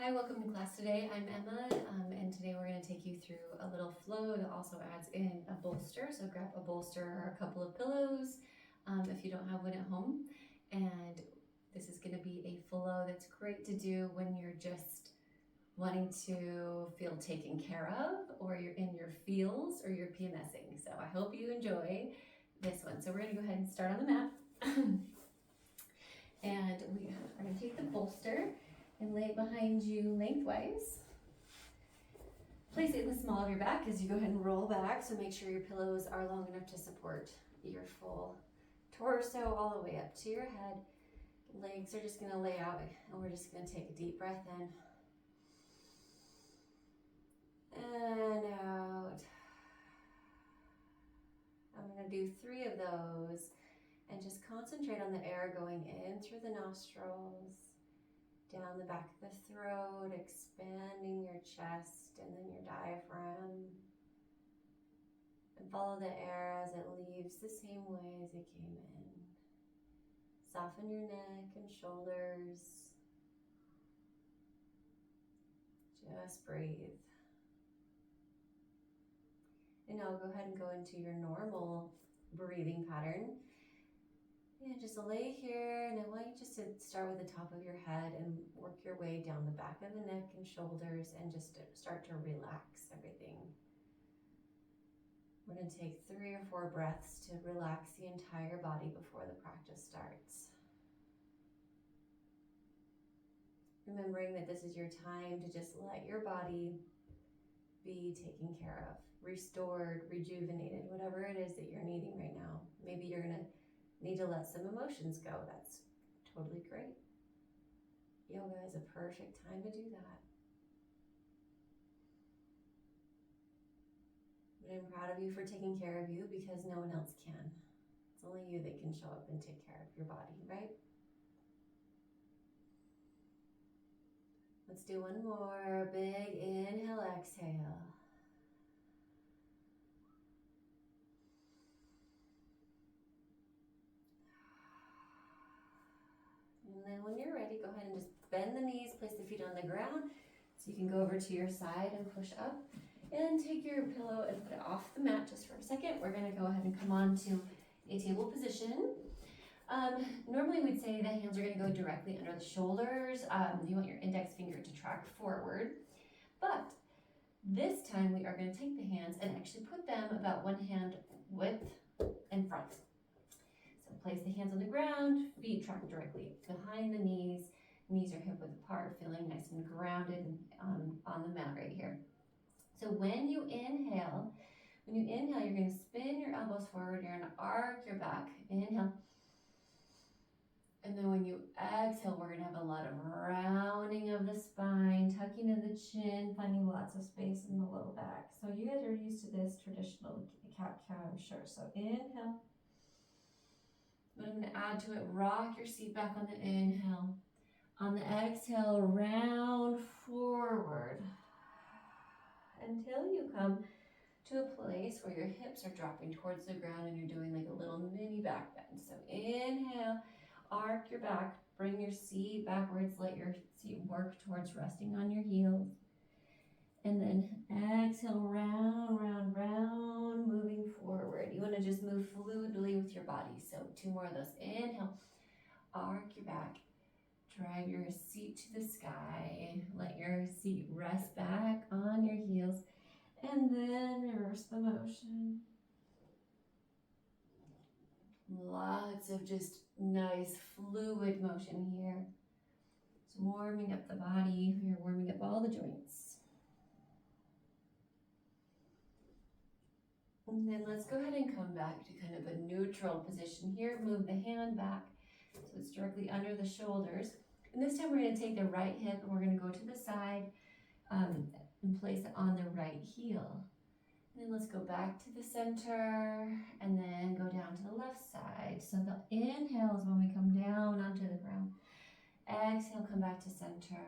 Hi, welcome to class today. I'm Emma, and today we're going to take you through a little flow that also adds in a bolster. So grab a bolster or a couple of pillows if you don't have one at home. And this is going to be a flow that's great to do when you're just wanting to feel taken care of, or you're in your feels, or you're PMSing. So I hope you enjoy this one. So we're going to go ahead and start on the mat. And we are going to take the bolster and lay it behind you lengthwise. Place it in the small of your back as you go ahead and roll back, so make sure your pillows are long enough to support your full torso all the way up to your head. Legs are just going to lay out, and we're just going to take a deep breath in and out. I'm going to do 3 of those and just concentrate on the air going in through the nostrils, down the back of the throat, expanding your chest and then your diaphragm. And follow the air as it leaves the same way as it came in. Soften your neck and shoulders. Just breathe. And now go ahead and go into your normal breathing pattern. Yeah, just lay here, and I want you just to start with the top of your head and work your way down the back of the neck and shoulders and just start to relax everything. We're going to take 3 or 4 breaths to relax the entire body before the practice starts. Remembering that this is your time to just let your body be taken care of, restored, rejuvenated, whatever it is that you're needing right now. Maybe you're going to need to let some emotions go. That's totally great. Yoga is a perfect time to do that. But I'm proud of you for taking care of you, because no one else can. It's only you that can show up and take care of your body, right? Let's do one more. Big inhale, exhale. And then when you're ready, go ahead and just bend the knees, place the feet on the ground, so you can go over to your side and push up. And take your pillow and put it off the mat just for a second. We're going to go ahead and come on to a table position. Normally we'd say the hands are going to go directly under the shoulders. You want your index finger to track forward. But this time we are going to take the hands and actually put them about 1 hand width in front. So place the hands on the ground, feet track directly behind the knees. Knees are hip width apart, feeling nice and grounded on the mat right here. So when you inhale, you're going to spin your elbows forward. You're going to arc your back. Inhale. And then when you exhale, we're going to have a lot of rounding of the spine, tucking of the chin, finding lots of space in the low back. So you guys are used to this traditional cat-cow, I'm sure. So inhale. But I'm going to add to it. Rock your seat back on the inhale. On the exhale, round forward, until you come to a place where your hips are dropping towards the ground and you're doing like a little mini back bend. So inhale, arc your back, bring your seat backwards, let your seat work towards resting on your heels. And then exhale, round, round, round, moving forward. You want to just move fluidly with your body. So 2 more of those. Inhale, arc your back. Drive your seat to the sky. Let your seat rest back on your heels. And then reverse the motion. Lots of just nice fluid motion here. So warming up the body. You're warming up all the joints. And then let's go ahead and come back to kind of a neutral position here. Move the hand back so it's directly under the shoulders. And this time we're going to take the right hip and we're going to go to the side and place it on the right heel. And then let's go back to the center and then go down to the left side. So the inhale is when we come down onto the ground. Exhale, come back to center.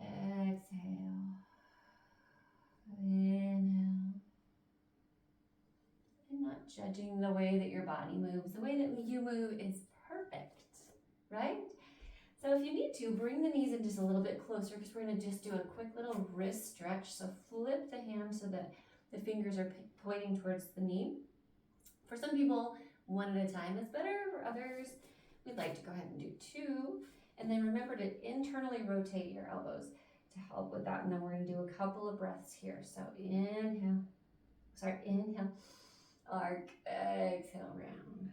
Exhale. Inhale. And not judging the way that your body moves. The way that you move is perfect. right? So if you need to, bring the knees in just a little bit closer because we're gonna just do a quick little wrist stretch. So flip the hand so that the fingers are pointing towards the knee. For some people, one at a time is better. For others, we'd like to go ahead and do two. And then remember to internally rotate your elbows to help with that. And then we're gonna do a couple of breaths here. So inhale, arc, exhale, round.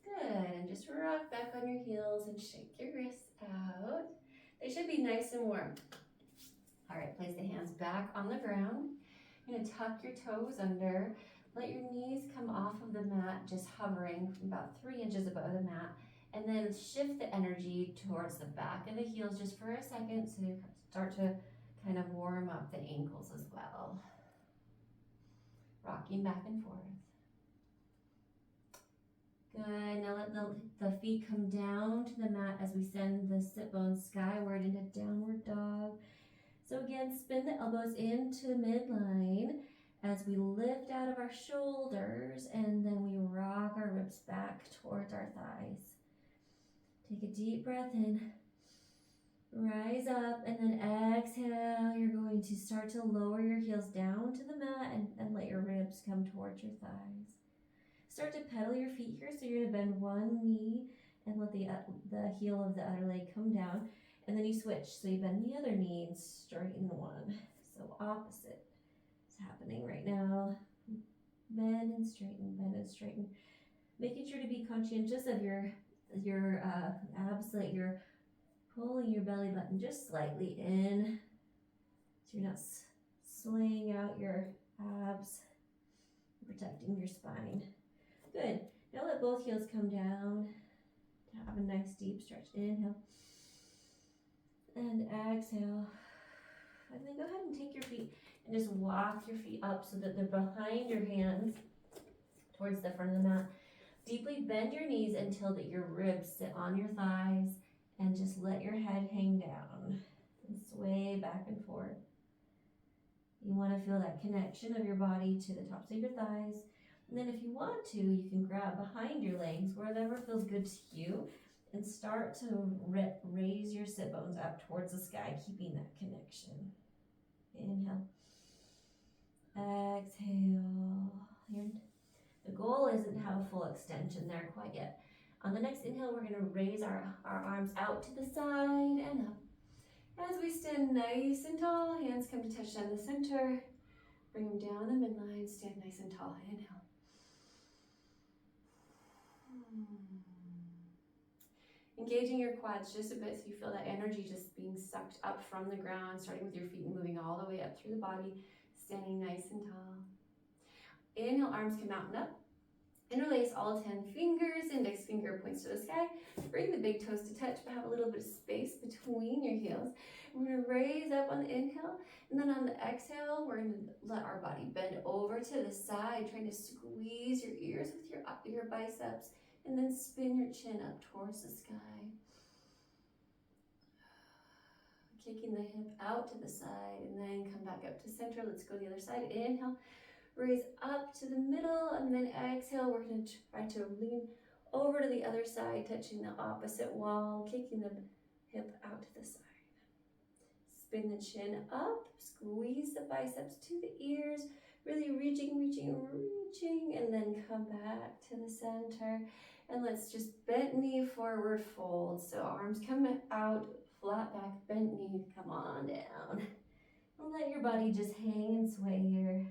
Good, and just rock back on your heels and shake your wrists out. They should be nice and warm. All right, place the hands back on the ground. You're gonna tuck your toes under. Let your knees come off of the mat, just hovering from about 3 inches above the mat. And then shift the energy towards the back of the heels just for a second so you start to kind of warm up the ankles as well. Rocking back and forth. Good, now let the feet come down to the mat as we send the sit bones skyward into downward dog. So again, spin the elbows into midline as we lift out of our shoulders and then we rock our ribs back towards our thighs. Take a deep breath in, rise up, and then exhale. You're going to start to lower your heels down to the mat and let your ribs come towards your thighs. Start to pedal your feet here, so you're gonna bend one knee and let the heel of the other leg come down, and then you switch. So you bend the other knee and straighten one. So opposite is happening right now. Bend and straighten, bend and straighten. Making sure to be conscientious of your abs, so that you're pulling your belly button just slightly in, so you're not swaying out your abs, protecting your spine. Good. Now let both heels come down. Have a nice deep stretch. Inhale. And exhale. And then go ahead and take your feet and just walk your feet up so that they're behind your hands towards the front of the mat. Deeply bend your knees until that your ribs sit on your thighs, and just let your head hang down and sway back and forth. You want to feel that connection of your body to the tops of your thighs. And then if you want to, you can grab behind your legs, wherever feels good to you, and start to raise your sit bones up towards the sky, keeping that connection. Inhale. Exhale. The goal isn't to have a full extension there quite yet. On the next inhale, we're going to raise our arms out to the side and up. As we stand nice and tall, hands come to touch down the center. Bring them down the midline, stand nice and tall. Inhale. Engaging your quads just a bit so you feel that energy just being sucked up from the ground, starting with your feet and moving all the way up through the body, standing nice and tall. Inhale, arms come out and up. Interlace all 10 fingers, index finger points to the sky. Bring the big toes to touch, but have a little bit of space between your heels. We're going to raise up on the inhale, and then on the exhale, we're going to let our body bend over to the side, trying to squeeze your ears with your biceps, and then spin your chin up towards the sky. Kicking the hip out to the side, and then come back up to center. Let's go the other side. Inhale. Raise up to the middle, and then exhale. We're going to try to lean over to the other side, touching the opposite wall, kicking the hip out to the side. Spin the chin up, squeeze the biceps to the ears, really reaching, and then come back to the center. And let's just bent knee forward fold. So arms come out, flat back, bent knee, come on down. And let your body just hang and sway here.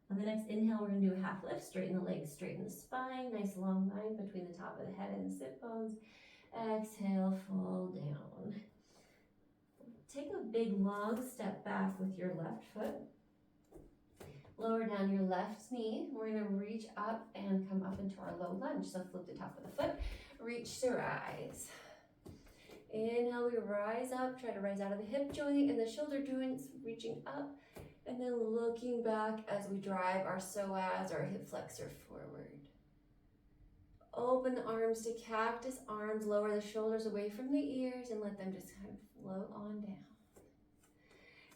On the next inhale, we're going to do a half lift. Straighten the legs, straighten the spine. Nice long line between the top of the head and the sit bones. Exhale, fold down. Take a big long step back with your left foot. Lower down your left knee. We're going to reach up and come up into our low lunge. So flip the top of the foot. Reach to rise. Inhale, we rise up. Try to rise out of the hip joint and the shoulder joints, reaching up. And then looking back as we drive our psoas, our hip flexor forward. Open the arms to cactus arms, lower the shoulders away from the ears and let them just kind of float on down.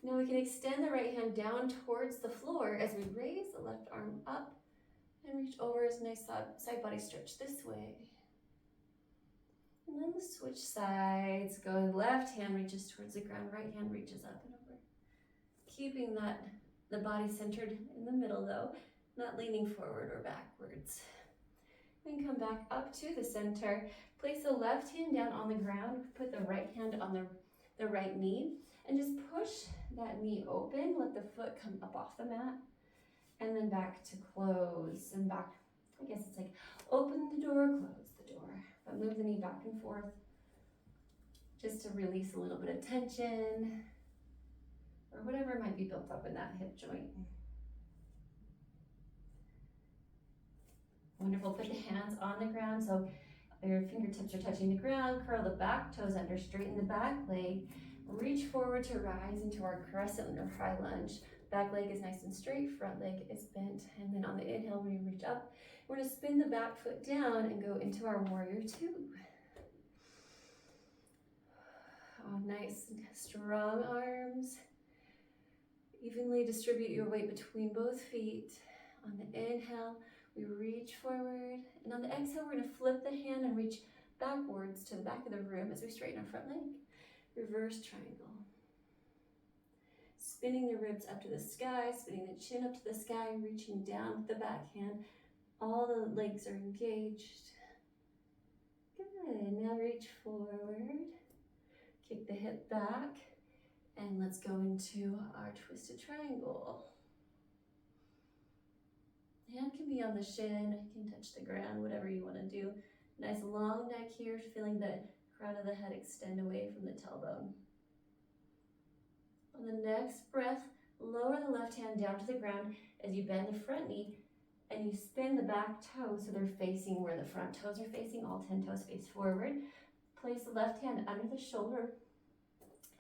Now we can extend the right hand down towards the floor as we raise the left arm up and reach over as a nice side body stretch this way. And then we'll switch sides. Go left hand reaches towards the ground, right hand reaches up and over. Keeping the body centered in the middle though, not leaning forward or backwards. Then come back up to the center. Place the left hand down on the ground. Put the right hand on the right knee. And just push that knee open. Let the foot come up off the mat. And then back to close. And back, I guess it's like open the door, close the door. But move the knee back and forth. Just to release a little bit of tension. Or whatever might be built up in that hip joint. Wonderful, put the hands on the ground so your fingertips are touching the ground. Curl the back toes under, straighten the back leg. Reach forward to rise into our crescent or high lunge. Back leg is nice and straight, front leg is bent. And then on the inhale, we reach up. We're gonna spin the back foot down and go into our warrior two. Oh, nice, strong arms. Evenly distribute your weight between both feet. On the inhale, we reach forward, and on the exhale, we're gonna flip the hand and reach backwards to the back of the room as we straighten our front leg. Reverse triangle. Spinning the ribs up to the sky, spinning the chin up to the sky, reaching down with the back hand. All the legs are engaged. Good, now reach forward. Kick the hip back, and let's go into our twisted triangle. Hand can be on the shin, can touch the ground, whatever you want to do. Nice long neck here, feeling the crown of the head extend away from the tailbone. On the next breath, lower the left hand down to the ground as you bend the front knee and you spin the back toes so they're facing where the front toes are facing, all 10 toes face forward. Place the left hand under the shoulder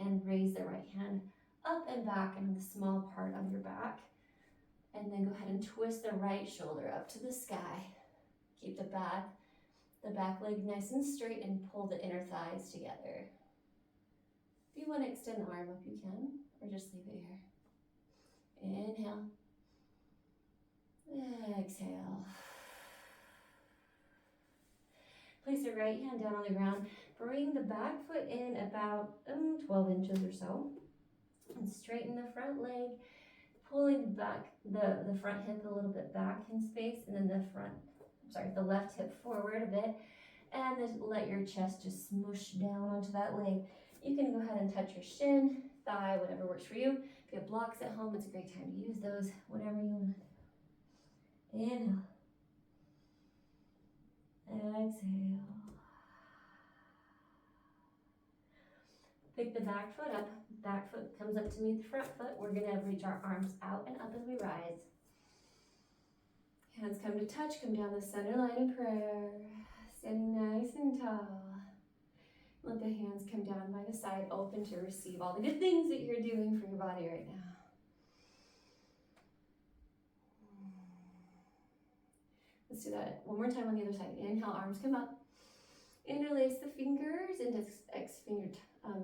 and raise the right hand up and back and on the small part of your back. And then go ahead and twist the right shoulder up to the sky. Keep the back leg nice and straight and pull the inner thighs together. If you want to extend the arm up, you can, or just leave it here. Inhale. Exhale. Place the right hand down on the ground. Bring the back foot in about 12 inches or so. And straighten the front leg. Pulling the front hip a little bit back in space, and then the left hip forward a bit, and then let your chest just smoosh down onto that leg. You can go ahead and touch your shin, thigh, whatever works for you. If you have blocks at home, it's a great time to use those, whatever you want. Inhale. Exhale. Pick the back foot up. Back foot comes up to meet the front foot. We're gonna reach our arms out and up as we rise. Hands come to touch, come down the center line in prayer. Standing nice and tall. Let the hands come down by the side, open to receive all the good things that you're doing for your body right now. Let's do that one more time on the other side. Inhale, arms come up. Interlace the fingers, index finger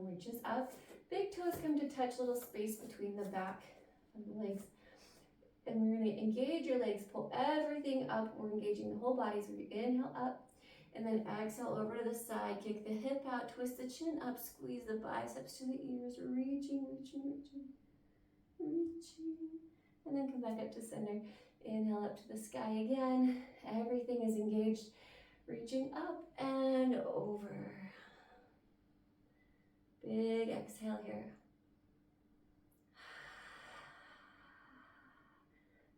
reaches up. Big toes come to touch, little space between the back of the legs. And we're gonna engage your legs, pull everything up. We're engaging the whole body, so you inhale up, and then exhale over to the side. Kick the hip out, twist the chin up, squeeze the biceps to the ears, reaching. And then come back up to center. Inhale up to the sky again. Everything is engaged. Reaching up and over. Big exhale here.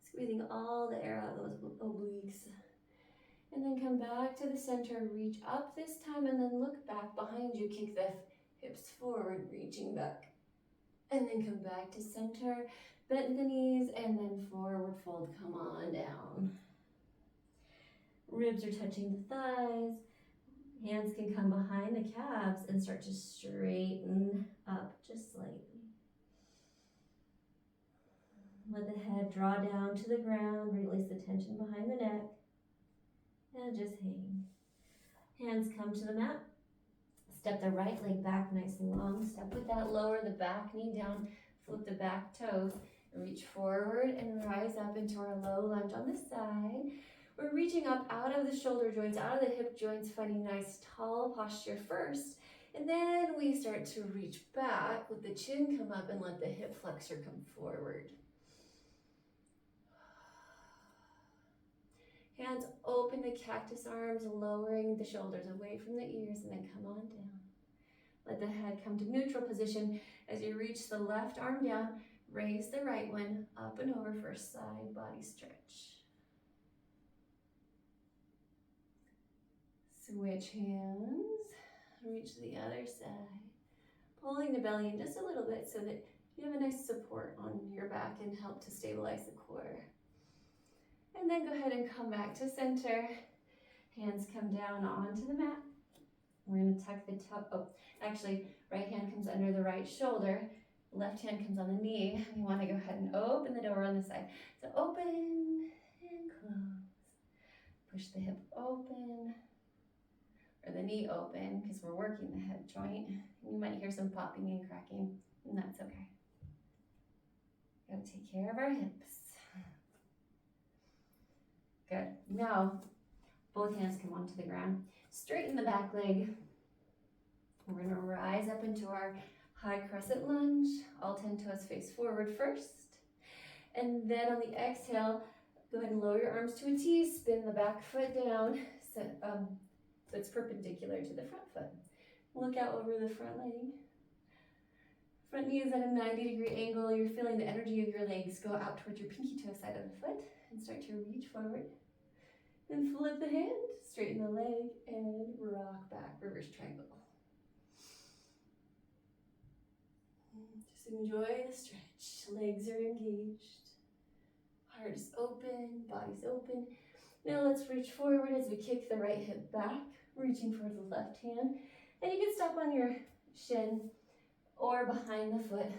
Squeezing all the air out of those obliques. And then come back to the center, reach up this time, and then look back behind you. Kick the hips forward, reaching back. And then come back to center, bend the knees, and then forward fold, come on down. Ribs are touching the thighs. Hands can come behind the calves and start to straighten up just slightly. Let the head draw down to the ground, release the tension behind the neck, and just hang. Hands come to the mat. Step the right leg back nice and long. Step with that, lower the back knee down, flip the back toes, reach forward and rise up into our low lunge on this side. We're reaching up out of the shoulder joints, out of the hip joints, finding nice tall posture first. And then we start to reach back, let the chin come up and let the hip flexor come forward. Hands open the cactus arms, lowering the shoulders away from the ears, and then come on down. Let the head come to neutral position as you reach the left arm down, raise the right one up and over for a side body stretch. Switch hands, reach the other side, pulling the belly in just a little bit so that you have a nice support on your back and help to stabilize the core. And then go ahead and come back to center. Hands come down onto the mat. We're going to tuck the toe. Actually, right hand comes under the right shoulder. Left hand comes on the knee. We want to go ahead and open the door on this side. So open and close. Push the hip open, or the knee open, because we're working the hip joint. You might hear some popping and cracking, and that's okay. Gotta take care of our hips. Good. Now, both hands come onto the ground. Straighten the back leg. We're gonna rise up into our high crescent lunge. All 10 toes face forward first. And then on the exhale, go ahead and lower your arms to a T, spin the back foot down. So it's perpendicular to the front foot. Look out over the front leg. Front knee is at a 90-degree angle. You're feeling the energy of your legs go out towards your pinky toe side of the foot and start to reach forward. Then flip the hand, straighten the leg, and rock back, reverse triangle. Just enjoy the stretch. Legs are engaged. Heart is open, body's open. Now let's reach forward as we kick the right hip back, reaching for the left hand. And you can stop on your shin or behind the foot,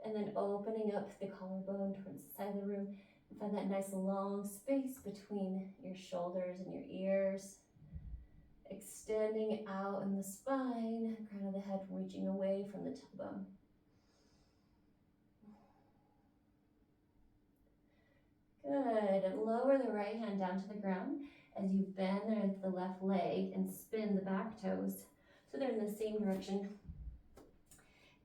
and then opening up the collarbone towards the side of the room. And find that nice long space between your shoulders and your ears. Extending out in the spine, crown of the head reaching away from the tailbone. Good. Lower the right hand down to the ground as you bend the left leg and spin the back toes so they're in the same direction.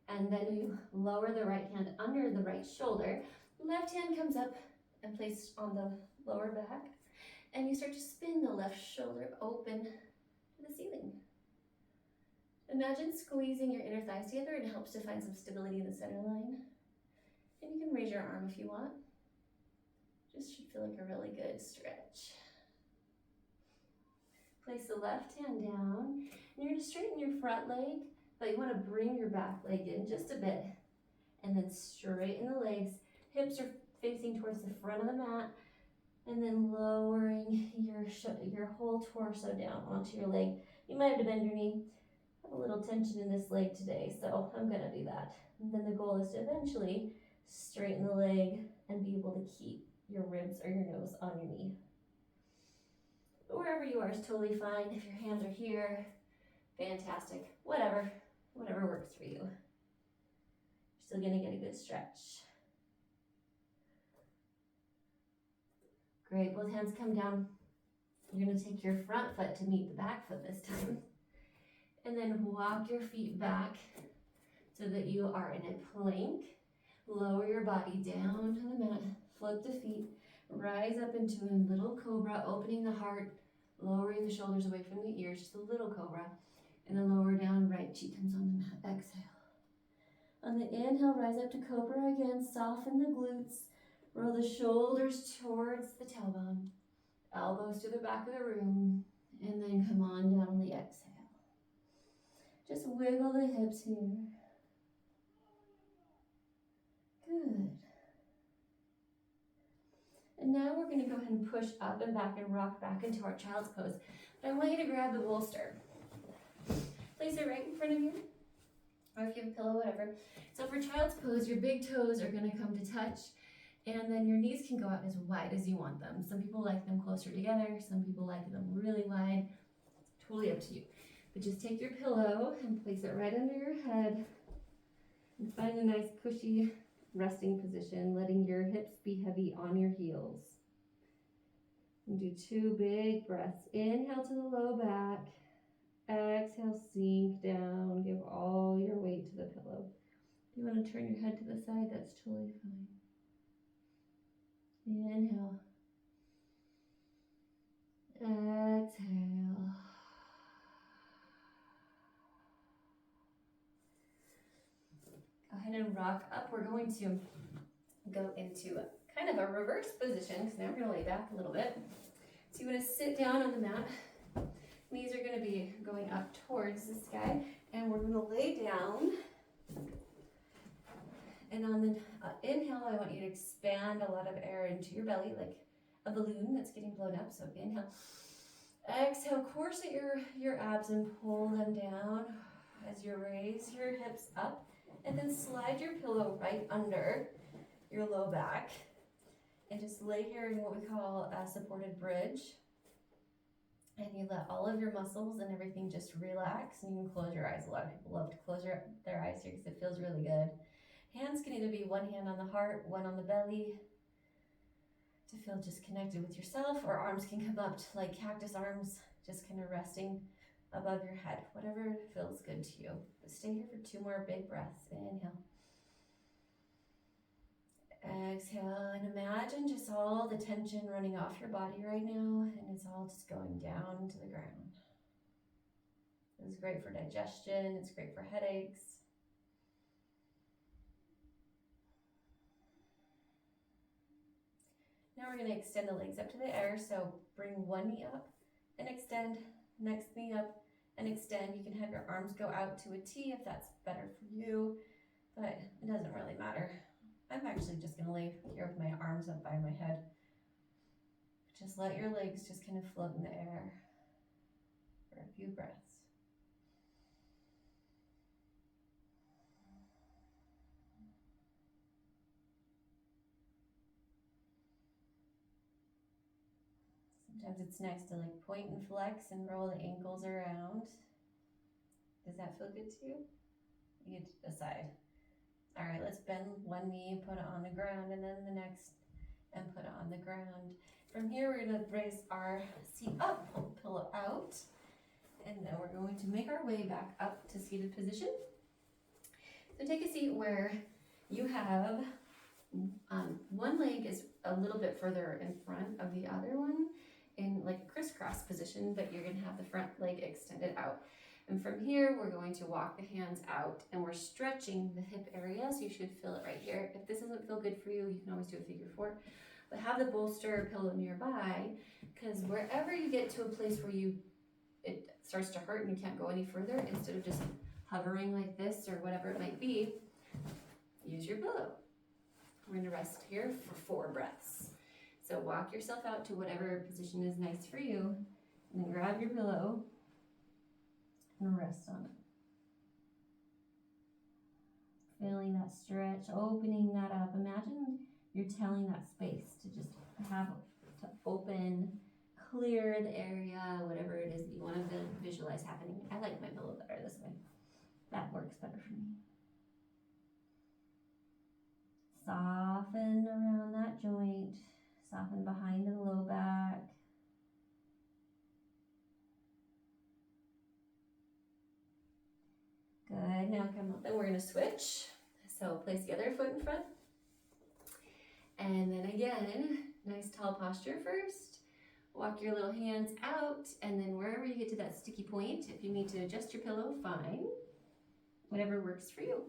And then you lower the right hand under the right shoulder. Left hand comes up and placed on the lower back. And you start to spin the left shoulder open to the ceiling. Imagine squeezing your inner thighs together. It helps to find some stability in the center line. And you can raise your arm if you want. Just should feel like a really good stretch. Place the left hand down. And you're going to straighten your front leg, but you want to bring your back leg in just a bit. And then straighten the legs. Hips are facing towards the front of the mat. And then lowering your whole torso down onto your leg. You might have to bend your knee. I have a little tension in this leg today, so I'm going to do that. And then the goal is to eventually straighten the leg and be able to keep your ribs or your nose on your knee. But wherever you are is totally fine. If your hands are here, fantastic. Whatever works for you. You're still gonna get a good stretch. Great, both hands come down. You're gonna take your front foot to meet the back foot this time. And then walk your feet back so that you are in a plank. Lower your body down to the mat. Flip the feet, rise up into a little cobra, opening the heart, lowering the shoulders away from the ears, just a little cobra. And then lower down, right cheek comes on the mat, exhale. On the inhale, rise up to cobra again, soften the glutes, roll the shoulders towards the tailbone, elbows to the back of the room, and then come on down on the exhale. Just wiggle the hips here. Good. And now we're going to go ahead and push up and back and rock back into our child's pose. But I want you to grab the bolster. Place it right in front of you, or if you have a pillow, whatever. So for child's pose, your big toes are going to come to touch, And then your knees can go out as wide as you want them. Some people like them closer together. Some people like them really wide. Totally up to you. But just take your pillow and place it right under your head and find a nice cushy resting position, letting your hips be heavy on your heels. And do 2 big breaths. Inhale to the low back. Exhale, sink down. Give all your weight to the pillow. If you want to turn your head to the side, that's totally fine. Inhale. Exhale. Go ahead and rock up. We're going to go into kind of a reverse position because now we're going to lay back a little bit. So you want to sit down on the mat. Knees are going to be going up towards the sky, and we're going to lay down. And on the inhale, I want you to expand a lot of air into your belly, like a balloon that's getting blown up. So inhale. Exhale, corset your abs and pull them down as you raise your hips up. And then slide your pillow right under your low back. And just lay here in what we call a supported bridge. And you let all of your muscles and everything just relax. And you can close your eyes. A lot of people love to close their eyes here because it feels really good. Hands can either be one hand on the heart, one on the belly, to feel just connected with yourself, or arms can come up to like cactus arms, just kind of resting above your head, whatever feels good to you. But stay here for 2 more big breaths. Inhale. Exhale, and imagine just all the tension running off your body right now, and it's all just going down to the ground. This is great for digestion, it's great for headaches. Now we're going to extend the legs up to the air, so bring one knee up and extend, next knee up and extend. You can have your arms go out to a T if that's better for you, but it doesn't really matter. I'm actually just going to lay here with my arms up by my head. Just let your legs just kind of float in the air for a few breaths. Sometimes it's nice to like point and flex and roll the ankles around. Does that feel good to you? You get to decide. All right, let's bend one knee, put it on the ground, and then the next, and put it on the ground. From here, we're gonna raise our seat up, pull the pillow out, and then we're going to make our way back up to seated position. So take a seat where you have one leg is a little bit further in front of the other one in like a crisscross position, but you're gonna have the front leg extended out. And from here, we're going to walk the hands out and we're stretching the hip area, so you should feel it right here. If this doesn't feel good for you, you can always do a figure 4, but have the bolster pillow nearby, because wherever you get to a place where it starts to hurt and you can't go any further, instead of just hovering like this or whatever it might be, use your pillow. We're going to rest here for 4 breaths. So walk yourself out to whatever position is nice for you, and then grab your pillow and rest on it. Feeling that stretch, opening that up. Imagine you're telling that space to just have to open, clear the area, whatever it is that you want to visualize happening. I like my pillow better this way. That works better for me. Soften around that joint, soften behind the low back. Good, now come up and we're gonna switch. So place the other foot in front. And then again, nice tall posture first. Walk your little hands out, and then wherever you get to that sticky point, if you need to adjust your pillow, fine. Whatever works for you.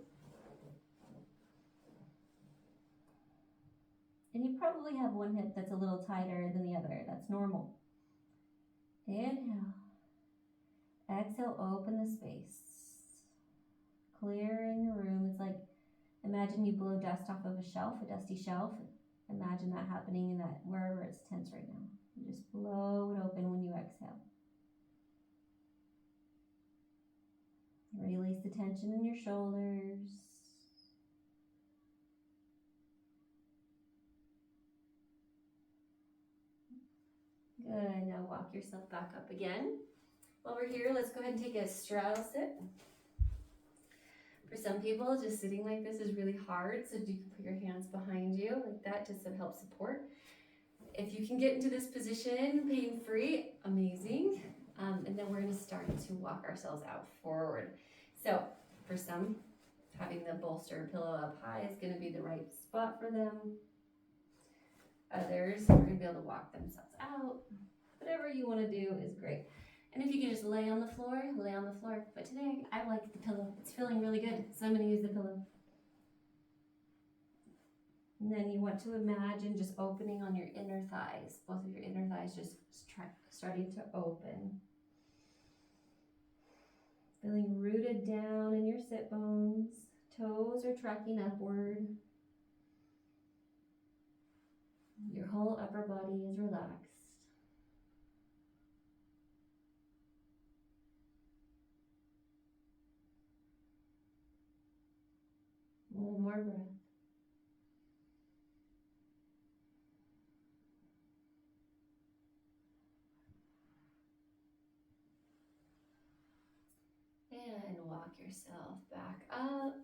And you probably have one hip that's a little tighter than the other. That's normal. Inhale. Exhale, open the space. Clearing the room. It's like, imagine you blow dust off of a shelf, a dusty shelf. Imagine that happening in that, wherever it's tense right now. You just blow it open when you exhale. Release the tension in your shoulders. Good, now walk yourself back up again. While we're here, let's go ahead and take a straddle sit. For some people, just sitting like this is really hard, so you can put your hands behind you like that just to help support. If you can get into this position pain-free, amazing. And then we're gonna start to walk ourselves out forward. So for some, having the bolster pillow up high is gonna be the right spot for them. Others are gonna be able to walk themselves out. Whatever you wanna do is great. And if you can just lay on the floor, lay on the floor. But today, I like the pillow. It's feeling really good, so I'm gonna use the pillow. And then you want to imagine just opening on your inner thighs. Both of your inner thighs just starting to open. Feeling rooted down in your sit bones. Toes are tracking upward. Your whole upper body is relaxed. One more breath. And walk yourself back up.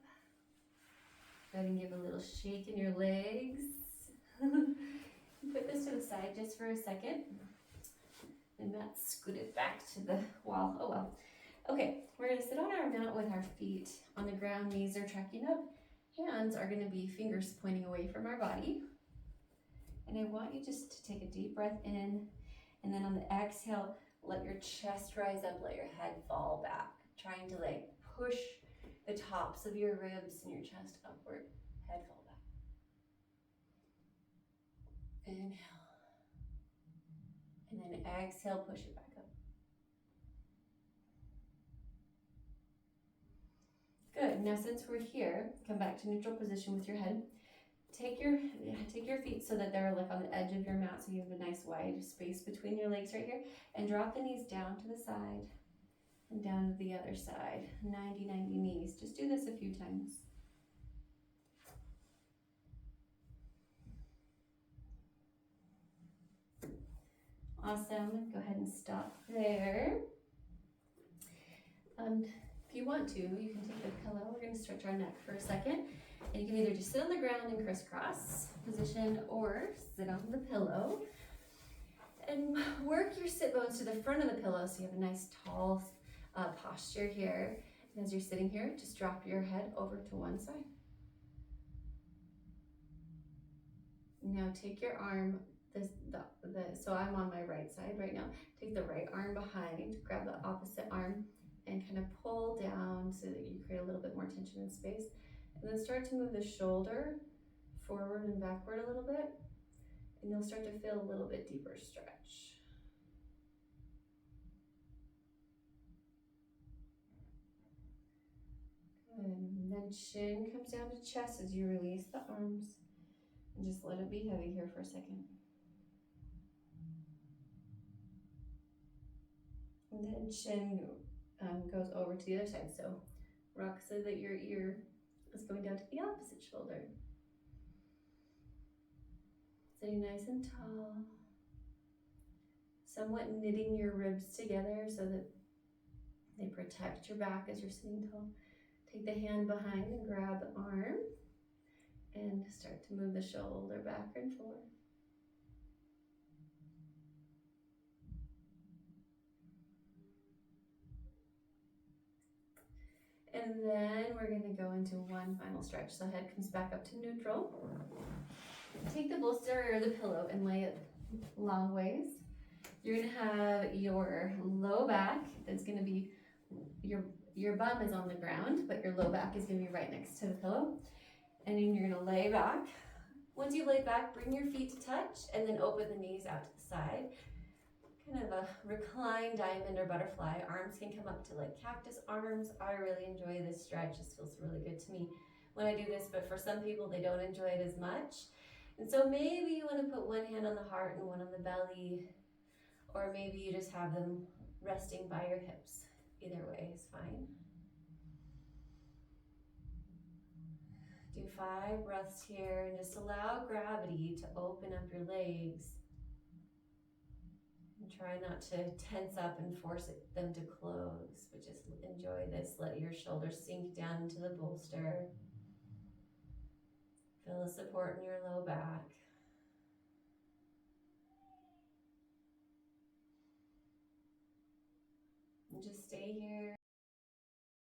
Go ahead and give a little shake in your legs. Put this to the side just for a second. And that scooted back to the wall. Oh well. Okay, we're gonna sit on our mat with our feet on the ground, knees are tracking up. Hands are gonna be fingers pointing away from our body. And I want you just to take a deep breath in, and then on the exhale, let your chest rise up, let your head fall back. Trying to like push the tops of your ribs and your chest upward, head fall back. Inhale. And then exhale, push it back up. Good, now since we're here, come back to neutral position with your head. Take your feet so that they're like on the edge of your mat, so you have a nice wide space between your legs right here. And drop the knees down to the side and down to the other side. 90-90 knees. Just do this a few times. Awesome. Go ahead and stop there. If you want to, you can take the pillow. We're going to stretch our neck for a second. And you can either just sit on the ground in crisscross position or sit on the pillow. And work your sit bones to the front of the pillow so you have a nice tall posture here. And as you're sitting here, just drop your head over to one side. Now take your arm, so I'm on my right side right now. Take the right arm behind, grab the opposite arm, and kind of pull down so that you create a little bit more tension and space. And then start to move the shoulder forward and backward a little bit. And you'll start to feel a little bit deeper stretch. Good. And then chin comes down to chest as you release the arms. And just let it be heavy here for a second. And then chin goes over to the other side. So rock so that your ear is going down to the opposite shoulder. Sitting nice and tall. Somewhat knitting your ribs together so that they protect your back as you're sitting tall. Take the hand behind and grab the arm and start to move the shoulder back and forth. And then we're going to go into one final stretch. So head comes back up to neutral. Take the bolster or the pillow and lay it long ways. You're going to have your low back. That's going to be, your bum is on the ground, but your low back is going to be right next to the pillow. And then you're going to lay back. Once you lay back, bring your feet to touch and then open the knees out to the side. Kind of a reclined diamond or butterfly. Arms can come up to like cactus arms. I really enjoy this stretch. This feels really good to me when I do this, but for some people, they don't enjoy it as much. And so maybe you want to put one hand on the heart and one on the belly, or maybe you just have them resting by your hips. Either way is fine. Do 5 breaths here and just allow gravity to open up your legs Try not to tense up and force them to close, but just enjoy this. Let your shoulders sink down into the bolster. Feel the support in your low back. And just stay here.